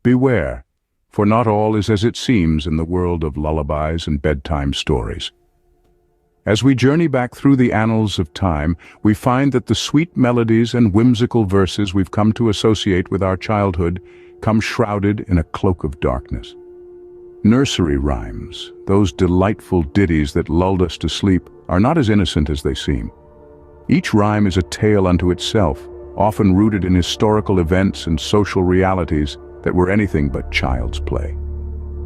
Beware, for not all is as it seems in the world of lullabies and bedtime stories. As we journey back through the annals of time, we find that the sweet melodies and whimsical verses we've come to associate with our childhood come shrouded in a cloak of darkness. Nursery rhymes, those delightful ditties that lulled us to sleep, are not as innocent as they seem. Each rhyme is a tale unto itself, often rooted in historical events and social realities that were anything but child's play.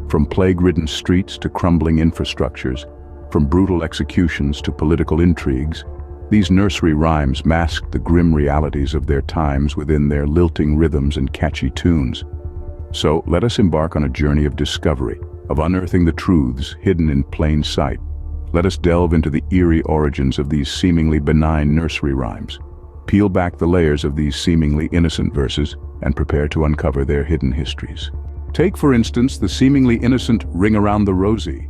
From plague-ridden streets to crumbling infrastructures, from brutal executions to political intrigues, these nursery rhymes masked the grim realities of their times within their lilting rhythms and catchy tunes. So let us embark on a journey of discovery, of unearthing the truths hidden in plain sight. Let us delve into the eerie origins of these seemingly benign nursery rhymes, peel back the layers of these seemingly innocent verses, and prepare to uncover their hidden histories. Take, for instance, the seemingly innocent Ring Around the Rosie.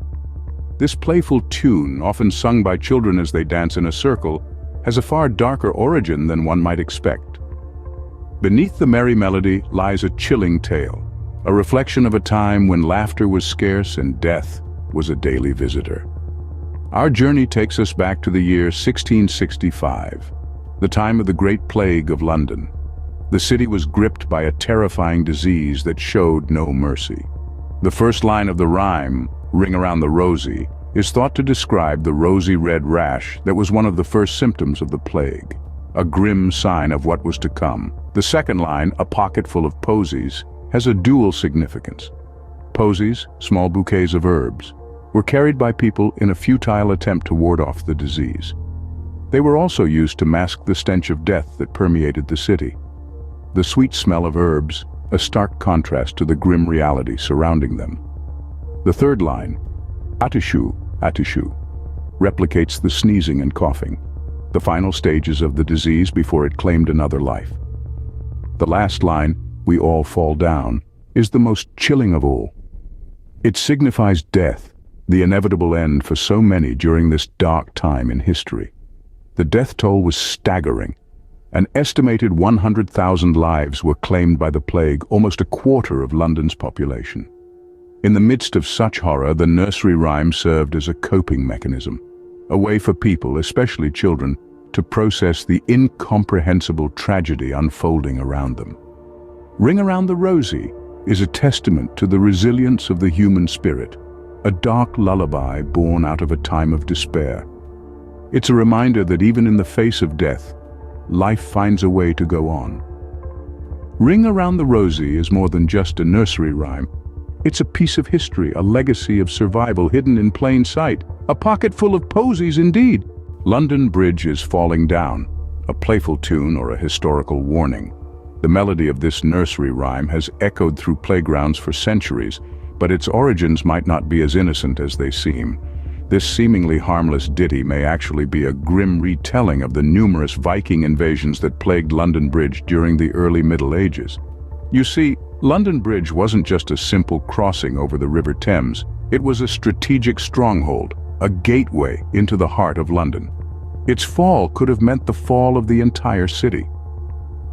This playful tune, often sung by children as they dance in a circle, has a far darker origin than one might expect. Beneath the merry melody lies a chilling tale, a reflection of a time when laughter was scarce and death was a daily visitor. Our journey takes us back to the year 1665, the time of the Great Plague of London. The city was gripped by a terrifying disease that showed no mercy. The first line of the rhyme, Ring Around the Rosie, is thought to describe the rosy red rash that was one of the first symptoms of the plague, a grim sign of what was to come. The second line, A Pocket Full of Posies, has a dual significance. Posies, small bouquets of herbs, were carried by people in a futile attempt to ward off the disease. They were also used to mask the stench of death that permeated the city. The sweet smell of herbs, a stark contrast to the grim reality surrounding them. The third line, Atishu, Atishu, replicates the sneezing and coughing, the final stages of the disease before it claimed another life. The last line, We all fall down, is the most chilling of all. It signifies death, the inevitable end for so many during this dark time in history. The death toll was staggering. An estimated 100,000 lives were claimed by the plague, almost a quarter of London's population. In the midst of such horror, the nursery rhyme served as a coping mechanism, a way for people, especially children, to process the incomprehensible tragedy unfolding around them. Ring Around the Rosie is a testament to the resilience of the human spirit, a dark lullaby born out of a time of despair. It's a reminder that even in the face of death, life finds a way to go on. Ring Around the Rosie is more than just a nursery rhyme. It's a piece of history, a legacy of survival hidden in plain sight, a pocket full of posies indeed. London Bridge is falling down, a playful tune or a historical warning. The melody of this nursery rhyme has echoed through playgrounds for centuries, but its origins might not be as innocent as they seem. This seemingly harmless ditty may actually be a grim retelling of the numerous Viking invasions that plagued London Bridge during the early Middle Ages. You see, London Bridge wasn't just a simple crossing over the River Thames. It was a strategic stronghold, a gateway into the heart of London. Its fall could have meant the fall of the entire city.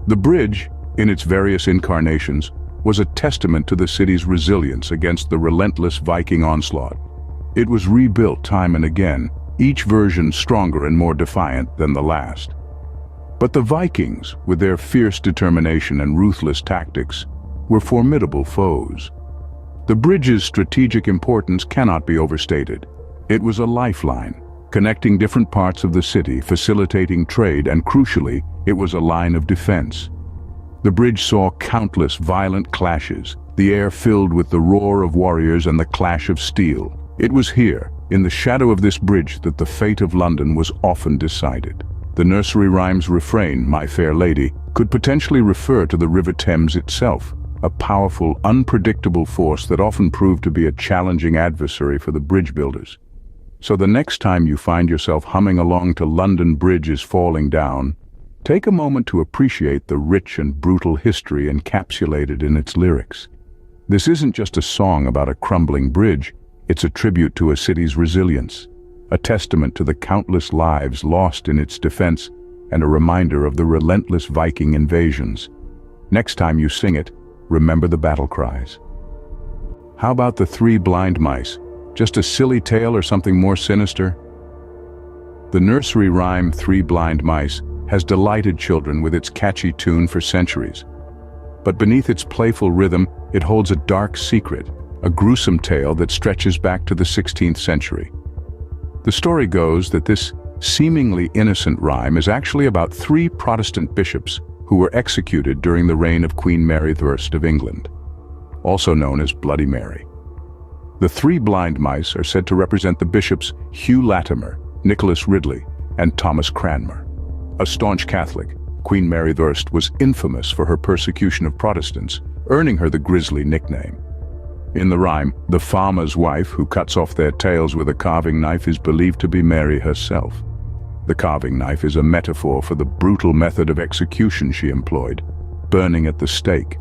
The bridge, in its various incarnations, was a testament to the city's resilience against the relentless Viking onslaught. It was rebuilt time and again, each version stronger and more defiant than the last. But the Vikings, with their fierce determination and ruthless tactics, were formidable foes. The bridge's strategic importance cannot be overstated. It was a lifeline, connecting different parts of the city, facilitating trade, and crucially, it was a line of defense. The bridge saw countless violent clashes, the air filled with the roar of warriors and the clash of steel. It was here, in the shadow of this bridge, that the fate of London was often decided. The nursery rhyme's refrain, My Fair Lady, could potentially refer to the River Thames itself, a powerful, unpredictable force that often proved to be a challenging adversary for the bridge builders. So the next time you find yourself humming along to London Bridge is Falling Down, take a moment to appreciate the rich and brutal history encapsulated in its lyrics. This isn't just a song about a crumbling bridge. It's a tribute to a city's resilience, a testament to the countless lives lost in its defense, and a reminder of the relentless Viking invasions. Next time you sing it, remember the battle cries. How about the three blind mice? Just a silly tale or something more sinister? The nursery rhyme Three Blind Mice has delighted children with its catchy tune for centuries. But beneath its playful rhythm, it holds a dark secret, a gruesome tale that stretches back to the 16th century. The story goes that this seemingly innocent rhyme is actually about three Protestant bishops who were executed during the reign of Queen Mary I of England, also known as Bloody Mary. The three blind mice are said to represent the bishops Hugh Latimer, Nicholas Ridley, and Thomas Cranmer. A staunch Catholic, Queen Mary I was infamous for her persecution of Protestants, earning her the grisly nickname. In the rhyme, the farmer's wife who cuts off their tails with a carving knife is believed to be Mary herself. The carving knife is a metaphor for the brutal method of execution she employed, burning at the stake.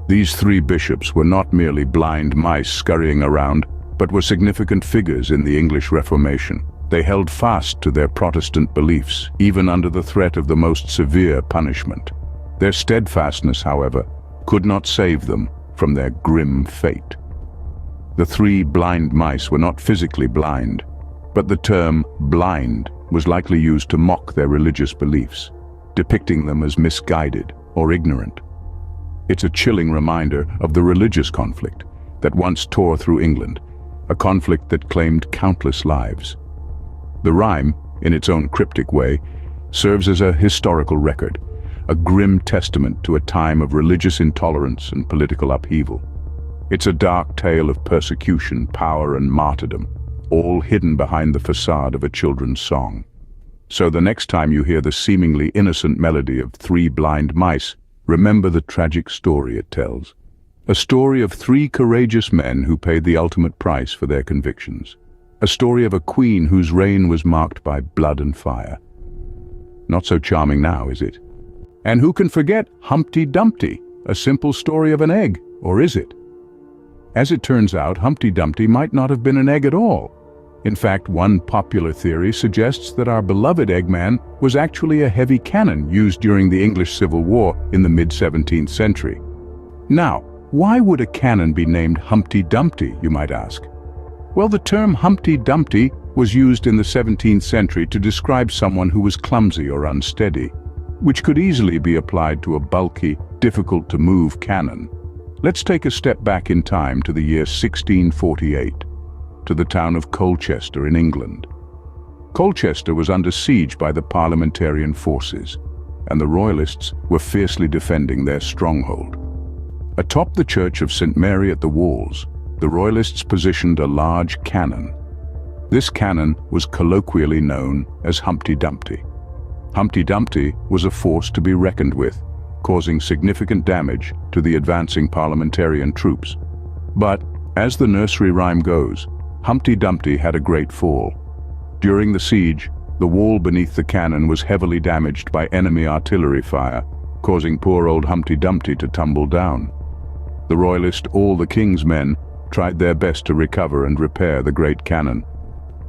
These three bishops were not merely blind mice scurrying around, but were significant figures in the English Reformation. They held fast to their Protestant beliefs, even under the threat of the most severe punishment. Their steadfastness, however, could not save them from their grim fate. The three blind mice were not physically blind, but the term blind was likely used to mock their religious beliefs, depicting them as misguided or ignorant. It's a chilling reminder of the religious conflict that once tore through England, a conflict that claimed countless lives. The rhyme, in its own cryptic way, serves as a historical record, a grim testament to a time of religious intolerance and political upheaval. It's a dark tale of persecution, power, and martyrdom, all hidden behind the facade of a children's song. So the next time you hear the seemingly innocent melody of Three Blind Mice, remember the tragic story it tells. A story of three courageous men who paid the ultimate price for their convictions. A story of a queen whose reign was marked by blood and fire. Not so charming now, is it? And who can forget Humpty Dumpty, a simple story of an egg, or is it? As it turns out, Humpty Dumpty might not have been an egg at all. In fact, one popular theory suggests that our beloved Eggman was actually a heavy cannon used during the English Civil War in the mid-17th century. Now, why would a cannon be named Humpty Dumpty, you might ask? Well, the term Humpty Dumpty was used in the 17th century to describe someone who was clumsy or unsteady, which could easily be applied to a bulky, difficult-to-move cannon. Let's take a step back in time to the year 1648, to the town of Colchester in England. Colchester was under siege by the parliamentarian forces, and the royalists were fiercely defending their stronghold. Atop the church of St. Mary at the Walls, the royalists positioned a large cannon. This cannon was colloquially known as Humpty Dumpty. Humpty Dumpty was a force to be reckoned with, causing significant damage to the advancing parliamentarian troops. But, as the nursery rhyme goes, Humpty Dumpty had a great fall. During the siege, the wall beneath the cannon was heavily damaged by enemy artillery fire, causing poor old Humpty Dumpty to tumble down. The royalist All the King's Men tried their best to recover and repair the great cannon.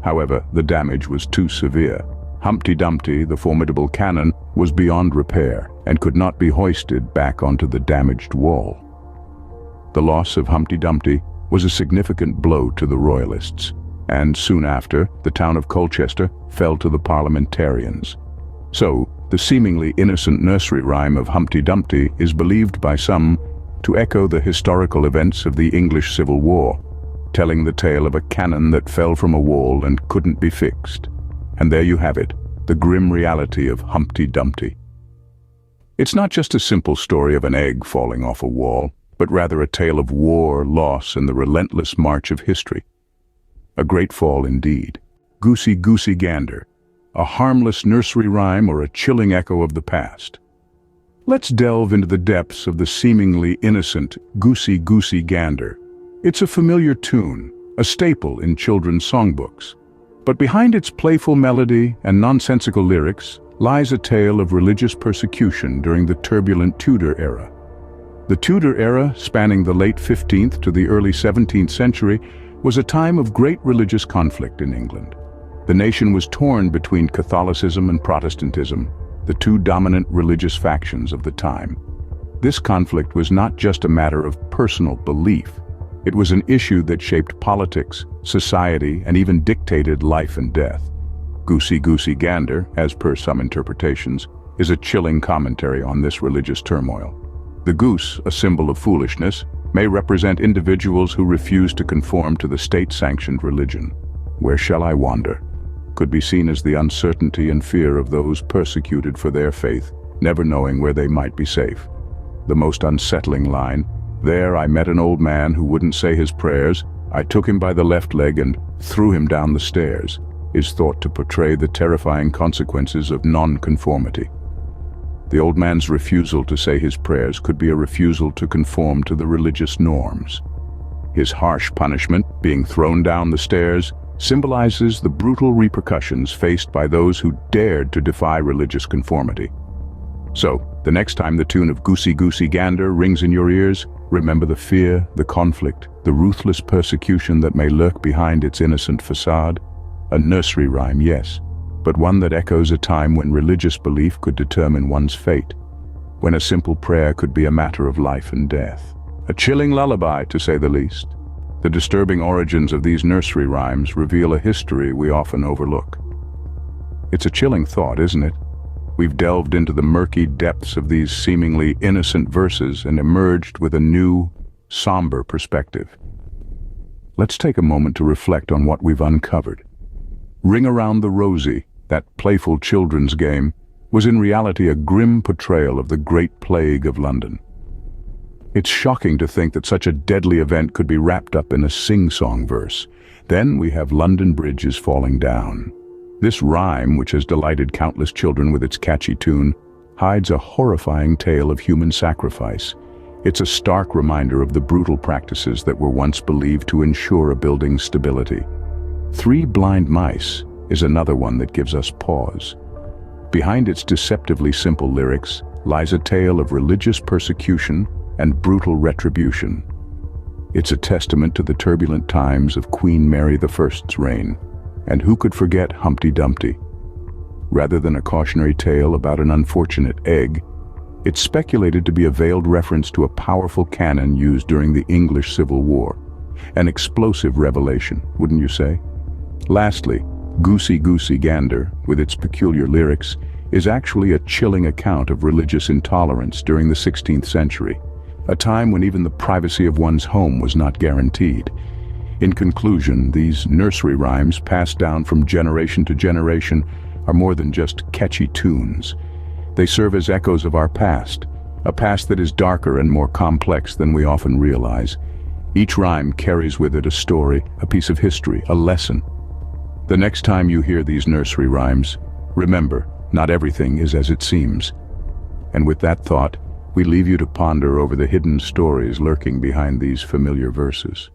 However, the damage was too severe. Humpty Dumpty, the formidable cannon, was beyond repair and could not be hoisted back onto the damaged wall. The loss of Humpty Dumpty was a significant blow to the royalists, and soon after, the town of Colchester fell to the parliamentarians. So, the seemingly innocent nursery rhyme of Humpty Dumpty is believed by some to echo the historical events of the English Civil War, telling the tale of a cannon that fell from a wall and couldn't be fixed. And there you have it, the grim reality of Humpty Dumpty. It's not just a simple story of an egg falling off a wall, but rather a tale of war, loss, and the relentless march of history. A great fall indeed. Goosey Goosey Gander, a harmless nursery rhyme or a chilling echo of the past. Let's delve into the depths of the seemingly innocent Goosey Goosey Gander. It's a familiar tune, a staple in children's songbooks. But behind its playful melody and nonsensical lyrics lies a tale of religious persecution during the turbulent Tudor era. The Tudor era, spanning the late 15th to the early 17th century, was a time of great religious conflict in England. The nation was torn between Catholicism and Protestantism, the two dominant religious factions of the time. This conflict was not just a matter of personal belief. It was an issue that shaped politics, society, and even dictated life and death. Goosey Goosey Gander, as per some interpretations, is a chilling commentary on this religious turmoil. The goose, a symbol of foolishness, may represent individuals who refuse to conform to the state-sanctioned religion. Where shall I wander? Could be seen as the uncertainty and fear of those persecuted for their faith, never knowing where they might be safe. The most unsettling line, "There I met an old man who wouldn't say his prayers. I took him by the left leg and threw him down the stairs," is thought to portray the terrifying consequences of non-conformity. The old man's refusal to say his prayers could be a refusal to conform to the religious norms. His harsh punishment, being thrown down the stairs, symbolizes the brutal repercussions faced by those who dared to defy religious conformity. So, the next time the tune of Goosey Goosey Gander rings in your ears, remember the fear, the conflict, the ruthless persecution that may lurk behind its innocent facade. A nursery rhyme, yes, but one that echoes a time when religious belief could determine one's fate, when a simple prayer could be a matter of life and death. A chilling lullaby, to say the least. The disturbing origins of these nursery rhymes reveal a history we often overlook. It's a chilling thought, isn't it? We've delved into the murky depths of these seemingly innocent verses and emerged with a new, somber perspective. Let's take a moment to reflect on what we've uncovered. Ring Around the Rosie, that playful children's game, was in reality a grim portrayal of the Great Plague of London. It's shocking to think that such a deadly event could be wrapped up in a sing-song verse. Then we have London Bridge is Falling Down. This rhyme, which has delighted countless children with its catchy tune, hides a horrifying tale of human sacrifice. It's a stark reminder of the brutal practices that were once believed to ensure a building's stability. Three Blind Mice is another one that gives us pause. Behind its deceptively simple lyrics lies a tale of religious persecution and brutal retribution. It's a testament to the turbulent times of Queen Mary I's reign, and who could forget Humpty Dumpty? Rather than a cautionary tale about an unfortunate egg, it's speculated to be a veiled reference to a powerful cannon used during the English Civil War. An explosive revelation, wouldn't you say? Lastly, Goosey Goosey Gander, with its peculiar lyrics, is actually a chilling account of religious intolerance during the 16th century, a time when even the privacy of one's home was not guaranteed. In conclusion, these nursery rhymes passed down from generation to generation are more than just catchy tunes. They serve as echoes of our past, a past that is darker and more complex than we often realize. Each rhyme carries with it a story, a piece of history, a lesson. The next time you hear these nursery rhymes, remember, not everything is as it seems. And with that thought, we leave you to ponder over the hidden stories lurking behind these familiar verses.